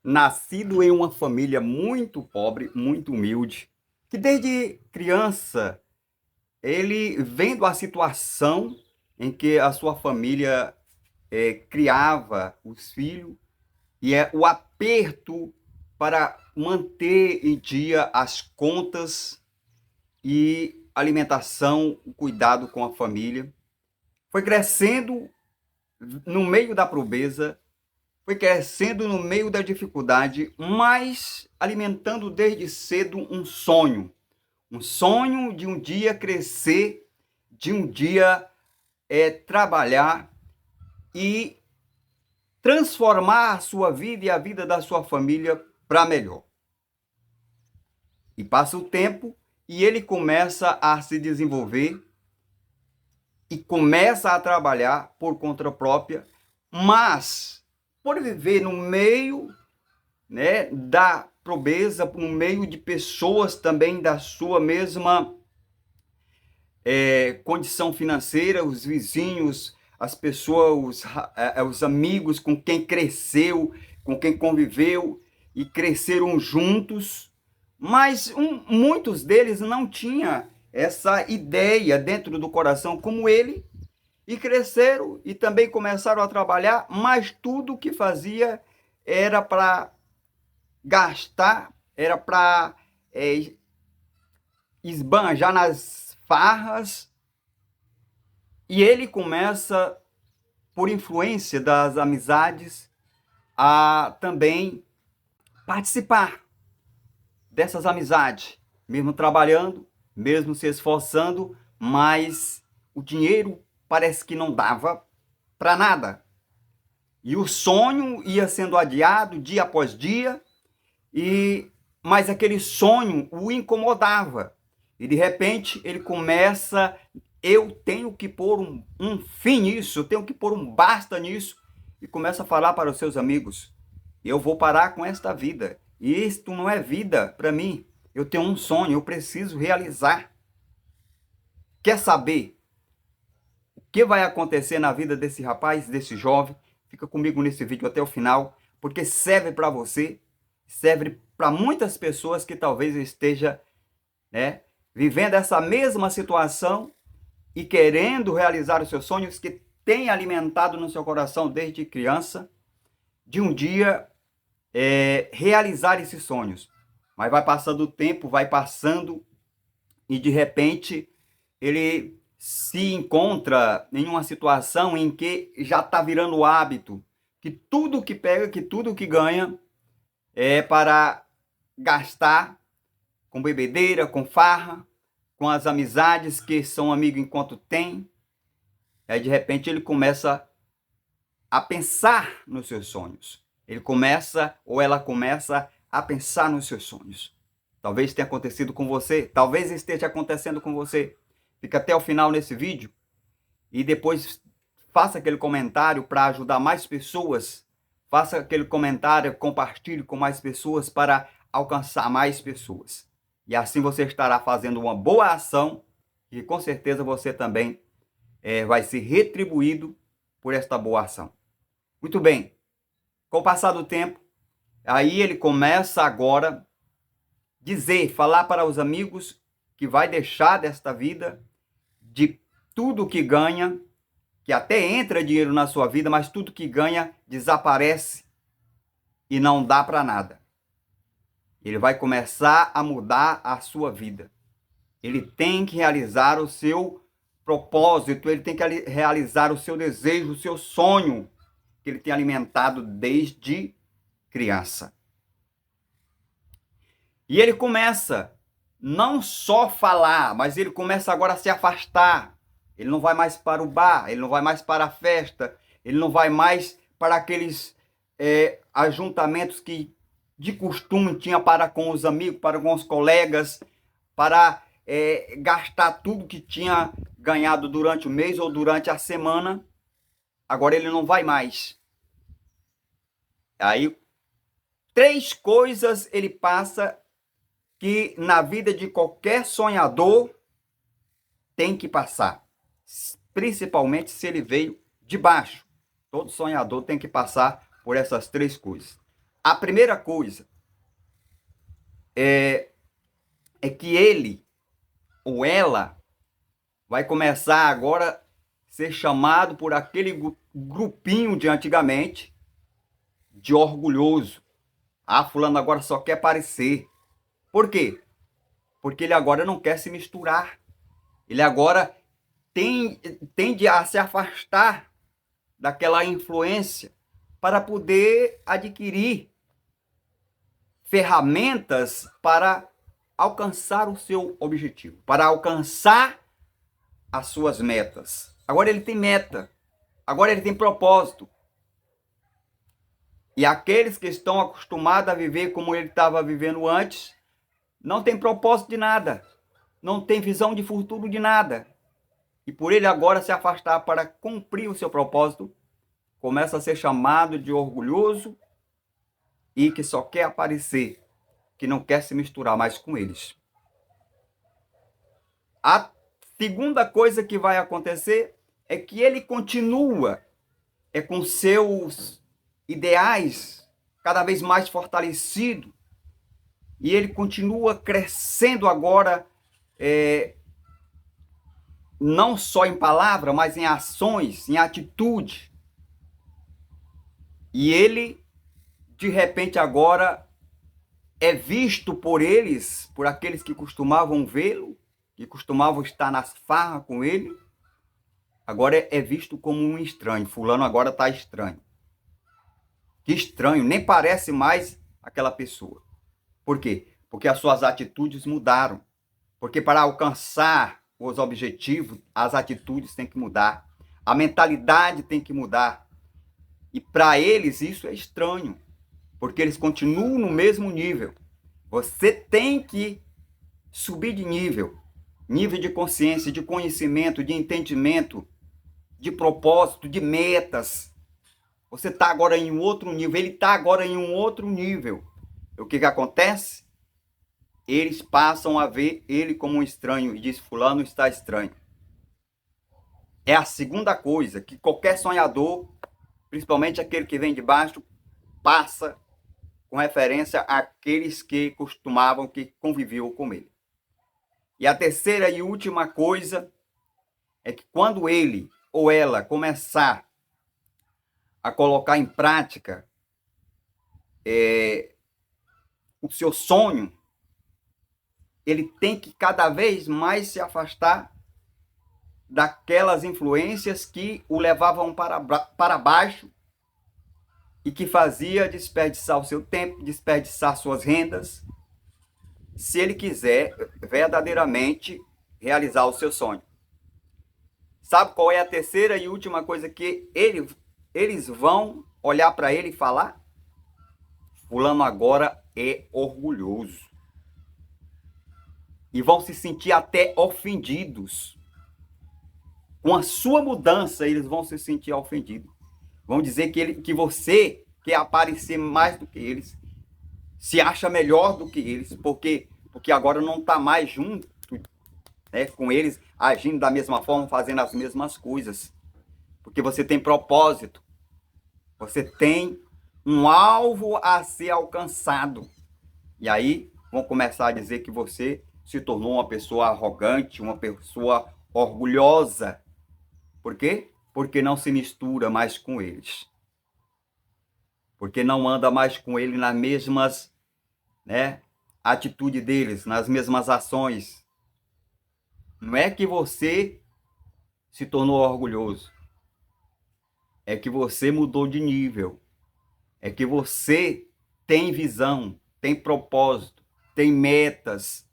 nascido em uma família muito pobre, muito humilde, que desde criança ele vendo a situação em que a sua família criava os filhos e é o aperto para manter em dia as contas e alimentação, o cuidado com a família. Foi crescendo no meio da pobreza, foi crescendo no meio da dificuldade, mas alimentando desde cedo um sonho de um dia crescer, de um dia trabalhar e transformar a sua vida e a vida da sua família para melhor. E passa o tempo e ele começa a se desenvolver e começa a trabalhar por conta própria, mas por viver no meio, né, da pobreza, no meio de pessoas também da sua mesma condição financeira, os vizinhos, as pessoas, os amigos com quem cresceu, com quem conviveu e cresceram juntos, mas muitos deles não tinham essa ideia dentro do coração como ele, e cresceram e também começaram a trabalhar, mas tudo que fazia era para gastar, era para esbanjar nas farras, e ele começa, por influência das amizades, a também participar dessas amizades, mesmo trabalhando, mesmo se esforçando, mas o dinheiro parece que não dava para nada. E o sonho ia sendo adiado dia após dia, mas aquele sonho o incomodava. E de repente ele começa, eu tenho que pôr um fim nisso, eu tenho que pôr um basta nisso, e começa a falar para os seus amigos, eu vou parar com esta vida, e isto não é vida para mim, eu tenho um sonho, eu preciso realizar. Quer saber o que vai acontecer na vida desse rapaz, desse jovem? Fica comigo nesse vídeo até o final, porque serve para você, serve para muitas pessoas que talvez esteja, né, vivendo essa mesma situação e querendo realizar os seus sonhos que tem alimentado no seu coração desde criança, de um dia realizar esses sonhos. Mas vai passando o tempo, vai passando, e de repente ele se encontra em uma situação em que já está virando hábito, que tudo que pega, que tudo que ganha é para gastar com bebedeira, com farra, com as amizades que são amigos enquanto tem. Aí de repente ele começa a pensar nos seus sonhos. Ele começa ou ela começa a pensar nos seus sonhos. Talvez tenha acontecido com você, talvez esteja acontecendo com você. Fica até o final nesse vídeo e depois faça aquele comentário para ajudar mais pessoas. Faça aquele comentário, compartilhe com mais pessoas para alcançar mais pessoas. E assim você estará fazendo uma boa ação e com certeza você também vai ser retribuído por esta boa ação. Muito bem, com o passar do tempo, aí ele começa agora falar para os amigos que vai deixar desta vida, de tudo que ganha, que até entra dinheiro na sua vida, mas tudo que ganha desaparece e não dá para nada. Ele vai começar a mudar a sua vida. Ele tem que realizar o seu propósito, ele tem que realizar o seu desejo, o seu sonho, que ele tem alimentado desde criança. E ele começa não só falar, mas ele começa agora a se afastar. Ele não vai mais para o bar, ele não vai mais para a festa, ele não vai mais para aqueles ajuntamentos que de costume tinha para com os amigos, para com os colegas, para gastar tudo que tinha ganhado durante o mês ou durante a semana. Agora ele não vai mais. Aí, 3 coisas ele passa que na vida de qualquer sonhador tem que passar. Principalmente se ele veio de baixo. Todo sonhador tem que passar por essas 3 coisas. A primeira coisa é que ele ou ela vai começar agora a ser chamado por aquele grupinho de antigamente de orgulhoso. Ah, fulano agora só quer aparecer. Por quê? Porque ele agora não quer se misturar. Ele agora tende a se afastar daquela influência para poder adquirir ferramentas para alcançar o seu objetivo, para alcançar as suas metas. Agora ele tem meta, agora ele tem propósito. E aqueles que estão acostumados a viver como ele estava vivendo antes, não tem propósito de nada, não tem visão de futuro de nada. E por ele agora se afastar para cumprir o seu propósito, começa a ser chamado de orgulhoso e que só quer aparecer, que não quer se misturar mais com eles. A segunda coisa que vai acontecer é que ele continua com seus ideais cada vez mais fortalecido e ele continua crescendo agora, não só em palavra, mas em ações, em atitude. E ele, de repente, agora é visto por eles, por aqueles que costumavam vê-lo, que costumavam estar nas farras com ele, agora é visto como um estranho. Fulano agora está estranho. Que estranho, nem parece mais aquela pessoa. Por quê? Porque as suas atitudes mudaram. Porque para alcançar os objetivos, as atitudes têm que mudar. A mentalidade tem que mudar. E para eles isso é estranho. Porque eles continuam no mesmo nível. Você tem que subir de nível. Nível de consciência, de conhecimento, de entendimento, de propósito, de metas. Você está agora em um outro nível. Ele está agora em um outro nível. O que acontece? Eles passam a ver ele como um estranho e diz: fulano está estranho. É a segunda coisa que qualquer sonhador, principalmente aquele que vem de baixo, passa com referência àqueles que costumavam, que conviviam com ele. E a terceira e última coisa é que quando ele ou ela começar a colocar em prática o seu sonho, ele tem que cada vez mais se afastar daquelas influências que o levavam para baixo e que fazia desperdiçar o seu tempo, desperdiçar suas rendas, se ele quiser verdadeiramente realizar o seu sonho. Sabe qual é a terceira e última coisa que eles vão olhar para ele e falar? Fulano agora é orgulhoso. E vão se sentir até ofendidos. Com a sua mudança, eles vão se sentir ofendidos. Vão dizer que você quer aparecer mais do que eles, se acha melhor do que eles, porque agora não está mais junto, né, com eles, agindo da mesma forma, fazendo as mesmas coisas. Porque você tem propósito. Você tem um alvo a ser alcançado. E aí vão começar a dizer que você se tornou uma pessoa arrogante, uma pessoa orgulhosa. Por quê? Porque não se mistura mais com eles. Porque não anda mais com eles nas mesmas, né, atitudes deles, nas mesmas ações. Não é que você se tornou orgulhoso. É que você mudou de nível. É que você tem visão, tem propósito, tem metas.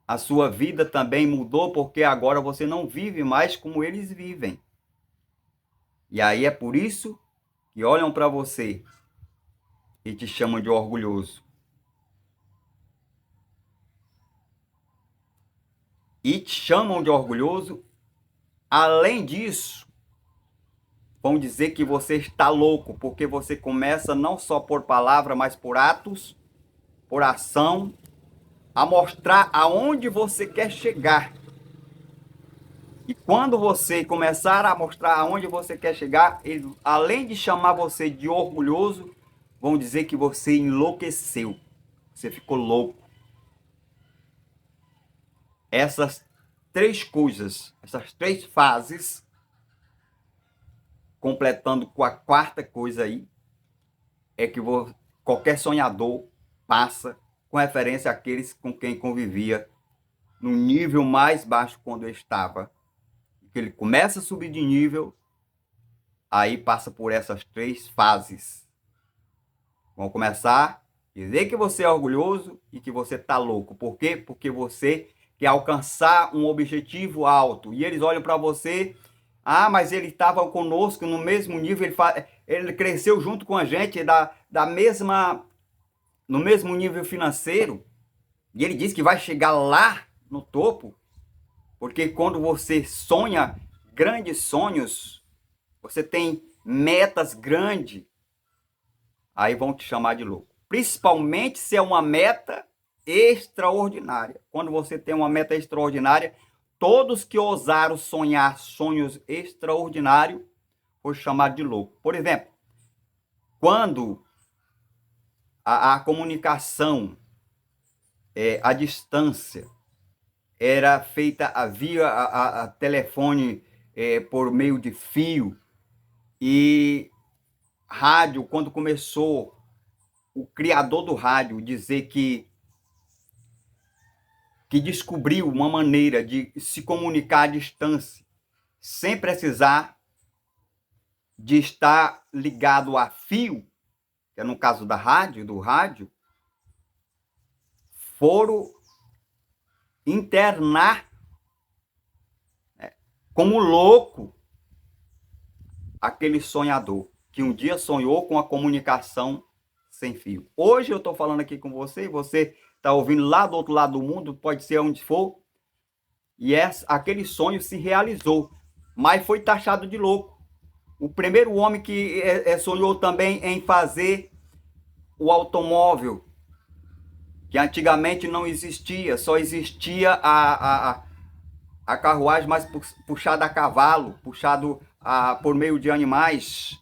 A sua vida também mudou porque agora você não vive mais como eles vivem. E aí é por isso que olham para você e te chamam de orgulhoso. E te chamam de orgulhoso. Além disso, vão dizer que você está louco, porque você começa não só por palavra, mas por atos, por ação, a mostrar aonde você quer chegar. E quando você começar a mostrar aonde você quer chegar, eles, além de chamar você de orgulhoso, vão dizer que você enlouqueceu, você ficou louco. Essas três coisas, essas três fases, completando com a quarta coisa aí, é que qualquer sonhador passa com referência àqueles com quem convivia no nível mais baixo quando estava. Que ele começa a subir de nível, aí passa por essas três fases. Vamos começar a dizer que você é orgulhoso e que você está louco. Por quê? Porque você quer alcançar um objetivo alto. E eles olham para você, mas ele estava conosco no mesmo nível, ele cresceu junto com a gente no mesmo nível financeiro. E ele diz que vai chegar lá no topo. Porque quando você sonha grandes sonhos, você tem metas grandes, aí vão te chamar de louco. Principalmente se é uma meta extraordinária. Quando você tem uma meta extraordinária, todos que ousaram sonhar sonhos extraordinários foram chamados de louco. Por exemplo, quando a comunicação à distância era feita via a telefone por meio de fio, e rádio, quando começou o criador do rádio dizer que descobriu uma maneira de se comunicar à distância, sem precisar de estar ligado a fio, que é no caso do rádio, foram internar como louco aquele sonhador que um dia sonhou com a comunicação sem fio. Hoje eu estou falando aqui com você, você está ouvindo lá do outro lado do mundo, pode ser onde for, e aquele sonho se realizou, mas foi taxado de louco. O primeiro homem que sonhou também em fazer o automóvel, que antigamente não existia, só existia a carruagem mais puxada a cavalo, puxado por meio de animais.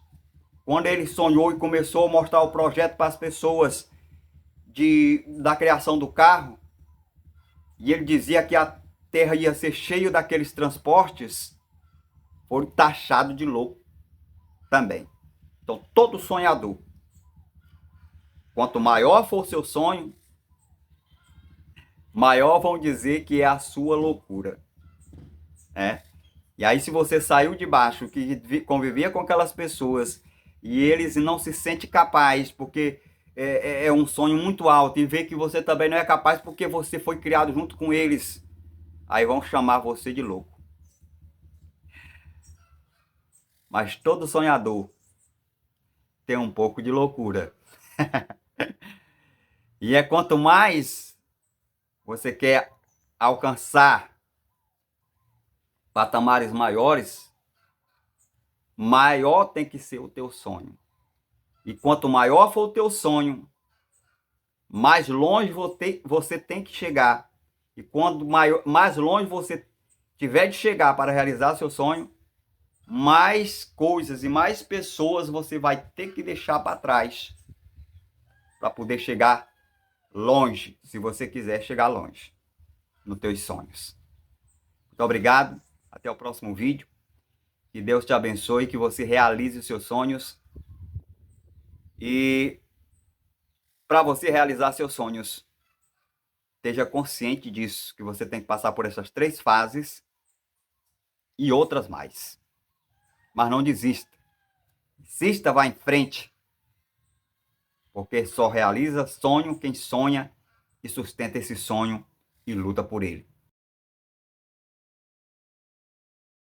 Quando ele sonhou e começou a mostrar o projeto para as pessoas da criação do carro, e ele dizia que a terra ia ser cheia daqueles transportes, foi taxado de louco também. Então, todo sonhador, quanto maior for o seu sonho, maior vão dizer que é a sua loucura. E aí, se você saiu de baixo, que convivia com aquelas pessoas, e eles não se sentem capazes, porque é um sonho muito alto, e vê que você também não é capaz porque você foi criado junto com eles, aí vão chamar você de louco. Mas todo sonhador tem um pouco de loucura. E quanto mais você quer alcançar patamares maiores, maior tem que ser o teu sonho. E quanto maior for o teu sonho, mais longe você tem que chegar. E quando mais longe você tiver de chegar para realizar seu sonho, mais coisas e mais pessoas você vai ter que deixar para trás para poder chegar longe, se você quiser chegar longe nos teus sonhos. Muito obrigado, até o próximo vídeo. Que Deus te abençoe, que você realize os seus sonhos. E para você realizar seus sonhos, esteja consciente disso, que você tem que passar por essas três fases e outras mais. Mas não desista. Insista, vá em frente. Porque só realiza sonho quem sonha e sustenta esse sonho e luta por ele.